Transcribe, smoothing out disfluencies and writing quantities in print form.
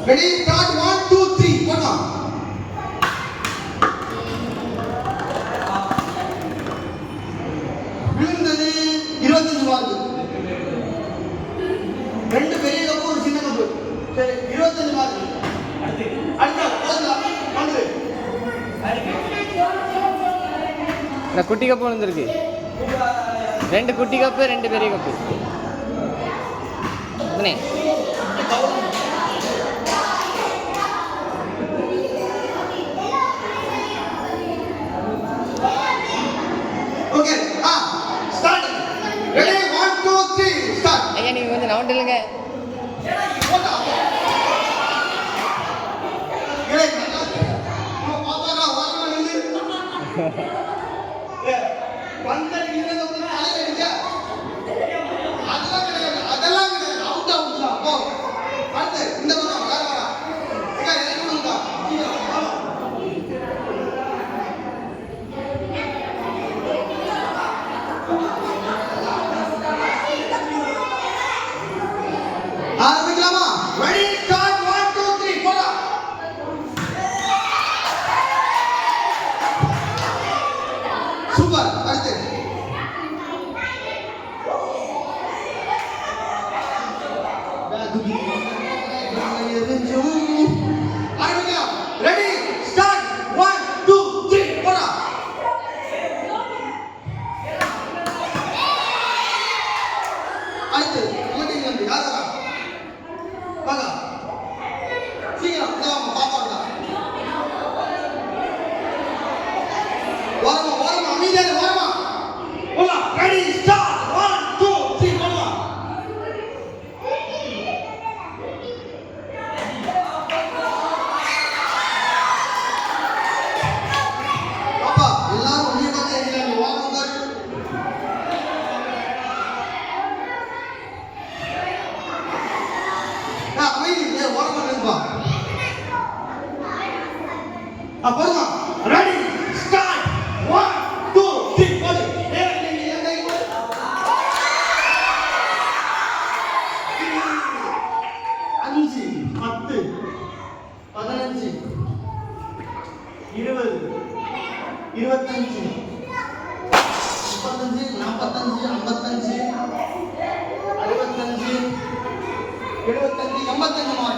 Ready start 1 2 3 போலாம். விழுந்தது 25 mark. ரெண்டு பெரிய கப்பு ஒரு சின்ன கப்பு. சரி 25 மார்க். அடுத்து போடலாம் வந்து. இந்த குட்டி கப்பு வந்திருக்கு. ரெண்டு குட்டி கப்பு ரெண்டு பெரிய கப்பு. அண்ணே ஓகே ஸ்டார்ட். Ready 1 2 3 start. ஐயா நீங்க கொஞ்சம் நவுண்ட் இல்லைங்க. போடா. ஏய் பாப்பாடா வாங்க நில்லு. பந்தல் இல்லைன்னு வந்து அலை அடிச்சா அதெல்லாம் கிடையாது அவுட் அவுட் தான் போ. அடுத்து இந்த பக்கம் வேற வா. இங்க எனக்கு வந்துடா. ஆரம்பிக்கலாமா? ரெடி ஸ்டார்ட் 1 2 3 போடா. சூப்பர். அடுத்து ரெடி ஸ்டார்ட் 1 2 3 போடா. அடுத்து மீட்டிங் வந்து யாரா வாங்க சீக்கிரம் வாங்க பாப்பாடா. வரமா வரமா அமைதியா வரமா போடா. ரெடி ஸ்டார்ட் 1 2 3 போடா. பாப்பா எல்லாரும் ஒண்ணே பார்த்து எழுதிறாங்க. வாங்க அமைதி ஓரமா நிற்பா. போடுமா. ரெடி ஸ்டார்ட் 1 2 3 போடு. அஞ்சு 10 15 20 25 35 45 55 65 75 85 மார்க்.